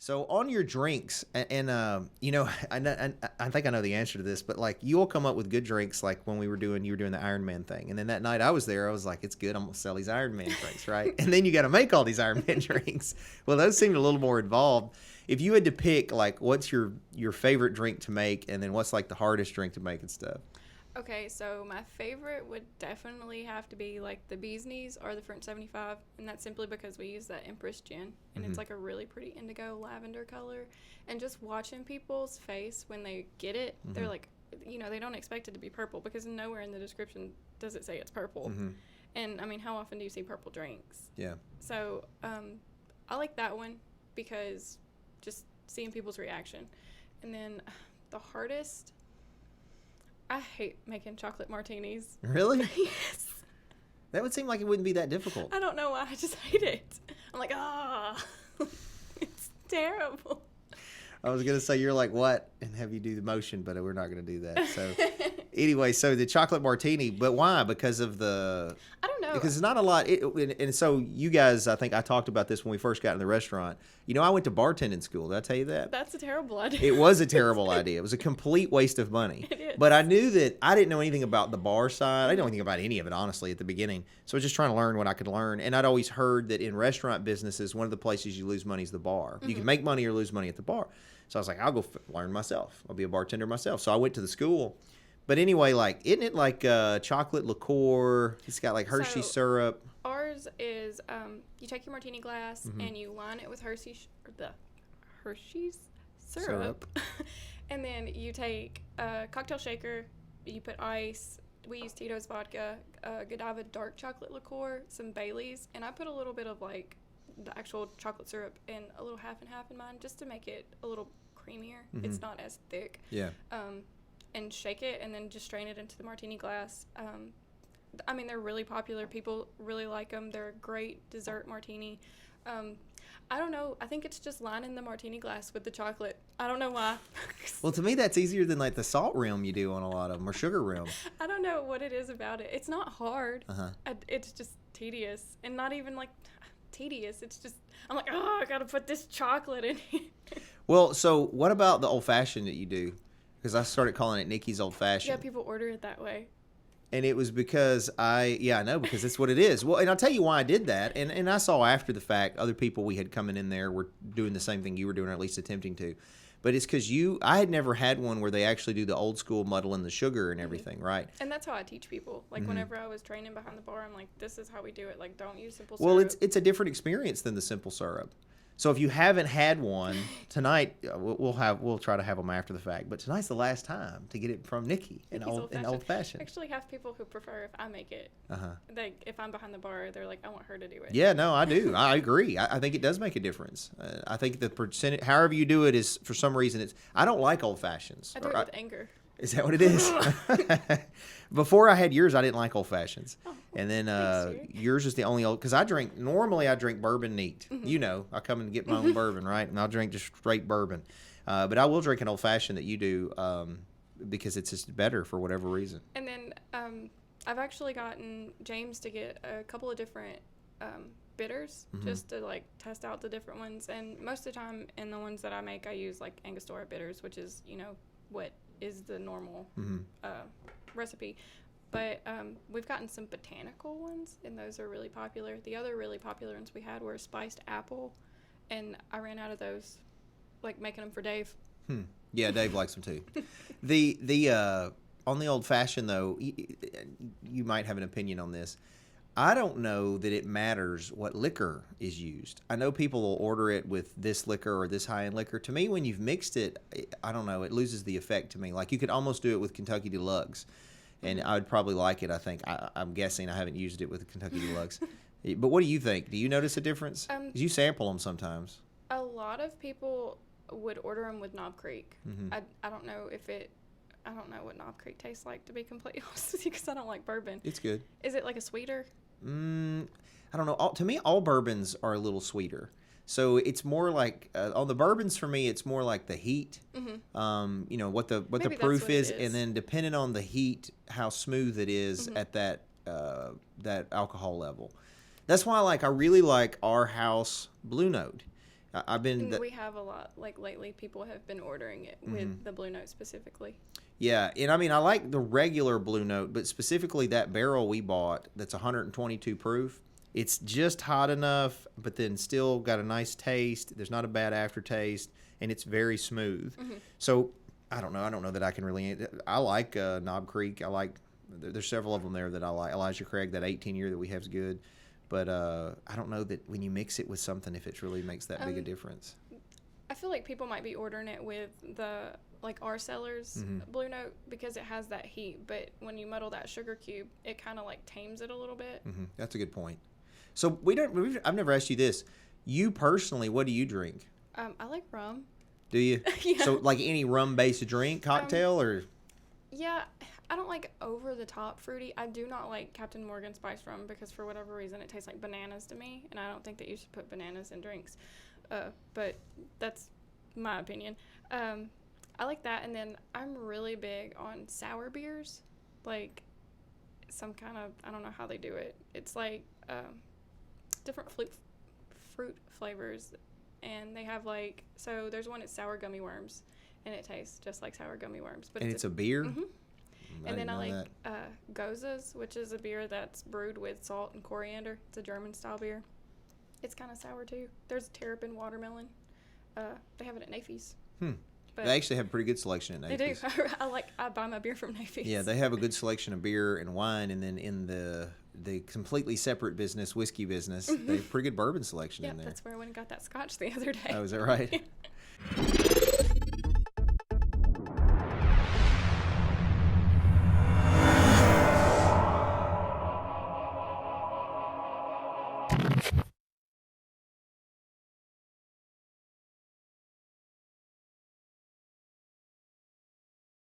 So on your drinks, I think I know the answer to this, but like you'll come up with good drinks, like when you were doing the Iron Man thing, and then that night I was there, I was like, it's good, I'm gonna sell these Iron Man drinks, right? And then you got to make all these Iron Man drinks. Well, those seemed a little more involved. If you had to pick, like, what's your favorite drink to make, and then what's like the hardest drink to make and stuff? Okay, so my favorite would definitely have to be like the Bee's Knees or the French 75, and that's simply because we use that Empress gin, and it's like a really pretty indigo lavender color. And just watching people's face when they get it, they're like, they don't expect it to be purple because nowhere in the description does it say it's purple. And I mean, how often do you see purple drinks? Yeah. So I like that one because just seeing people's reaction. And then the hardest, I hate making chocolate martinis. Really? Yes. That would seem like it wouldn't be that difficult. I don't know why. I just hate it. I'm like, it's terrible. I was going to say, you're like, what? And have you do the motion, but we're not going to do that. So anyway, so the chocolate martini, but why? Because of I don't know. Because it's not a lot. And so you guys, I think I talked about this when we first got in the restaurant. I went to bartending school. Did I tell you that? That's a terrible idea. It was a terrible idea. It was a complete waste of money. It is. But I knew that I didn't know anything about the bar side. I didn't know anything about any of it, honestly, at the beginning. So I was just trying to learn what I could learn. And I'd always heard that in restaurant businesses, one of the places you lose money is the bar. You can make money or lose money at the bar. So I was like, I'll go learn myself. I'll be a bartender myself. So I went to the school. But anyway, like, isn't it like chocolate liqueur? It's got like Hershey syrup. Ours is you take your martini glass and you line it with Hershey's syrup. And then you take a cocktail shaker, you put ice. We use Tito's vodka, Godiva dark chocolate liqueur, some Baileys, and I put a little bit of like the actual chocolate syrup and a little half and half in mine just to make it a little creamier. It's not as thick. Yeah. And shake it and then just strain it into the martini glass. I mean, they're really popular. People really like them. They're a great dessert martini. I don't know. I think it's just lining the martini glass with the chocolate. I don't know why. Well, to me, that's easier than like the salt rim you do on a lot of them or sugar rim. I don't know what it is about it. It's not hard. It's just tedious. And not even like tedious. It's just, I'm like, I got to put this chocolate in here. Well, so what about the old fashioned that you do? Because I started calling it Nikki's Old Fashioned. Yeah, people order it that way. And it was because I know, because it's what it is. Well, and I'll tell you why I did that. And I saw after the fact, other people we had coming in there were doing the same thing you were doing, or at least attempting to. But it's because I had never had one where they actually do the old school muddling the sugar and everything, right? And that's how I teach people. Like, whenever I was training behind the bar, I'm like, this is how we do it. Like, don't use simple syrup. Well, it's a different experience than the simple syrup. So if you haven't had one tonight, we'll try to have them after the fact. But tonight's the last time to get it from Nikki in old fashioned. I actually have people who prefer if I make it. Like if I'm behind the bar, they're like, I want her to do it. Yeah, no, I do. I agree. I think it does make a difference. I think the percentage, however you do it, is for some reason I don't like old fashions. I do it with anger. Is that what it is? Before I had yours, I didn't like old fashions. Oh, and then yours is the only old, because normally I drink bourbon neat. I come and get my own bourbon, right? And I'll drink just straight bourbon. But I will drink an old fashioned that you do because it's just better for whatever reason. And then I've actually gotten James to get a couple of different bitters just to like test out the different ones. And most of the time in the ones that I make, I use like Angostura bitters, which is, what is the normal recipe. But we've gotten some botanical ones, and those are really popular. The other really popular ones we had were spiced apple, and I ran out of those, like making them for Dave. Yeah, Dave likes them too. The on the old fashioned though, you might have an opinion on this. I don't know that it matters what liquor is used. I know people will order it with this liquor or this high-end liquor. To me, when you've mixed it, I don't know, it loses the effect to me. Like you could almost do it with Kentucky Deluxe, and I would probably like it, I think. I'm guessing. I haven't used it with Kentucky Deluxe. But what do you think? Do you notice a difference? 'Cause you sample them sometimes. A lot of people would order them with Knob Creek. I don't know I don't know what Knob Creek tastes like, to be completely honest with you, because I don't like bourbon. It's good. Is it like a sweeter? I don't know. To me, all bourbons are a little sweeter. So it's more like on the bourbons for me, it's more like the heat. What the proof is, and then depending on the heat, how smooth it is at that alcohol level. That's why I really like Our House Blue Note. I've been. And we have a lot, like lately, people have been ordering it with the Blue Note specifically. Yeah, and I mean, I like the regular Blue Note, but specifically that barrel we bought that's 122 proof. It's just hot enough, but then still got a nice taste. There's not a bad aftertaste, and it's very smooth. So I don't know that I can really. I like Knob Creek. I like. There's several of them there that I like. Elijah Craig, that 18-year that we have is good, but I don't know that when you mix it with something, if it really makes that big a difference. I feel like people might be ordering it with the our Cellars Blue Note because it has that heat, but when you muddle that sugar cube, it kind of like tames it a little bit. That's a good point. So I've never asked you this. You personally, what do you drink? I like rum. Do you? Yeah. So like any rum-based drink, cocktail, or? Yeah, I don't like over the top fruity. I do not like Captain Morgan spiced rum because for whatever reason it tastes like bananas to me, and I don't think that you should put bananas in drinks. But that's my opinion. I like that, and then I'm really big on sour beers, like some kind of, I don't know how they do it. It's like different fruit flavors, and they have so there's one that's sour gummy worms, and it tastes just like sour gummy worms. But it's a beer? And then I like Goza's, which is a beer that's brewed with salt and coriander. It's a German-style beer. It's kind of sour, too. There's terrapin watermelon. They have it at Nafy's. But They actually have a pretty good selection at Nafy's. They do. I buy my beer from Nafy's. Yeah, they have a good selection of beer and wine, and then in the completely separate business, whiskey business, they have a pretty good bourbon selection in there. That's where I went and got that scotch the other day. Oh, is that right?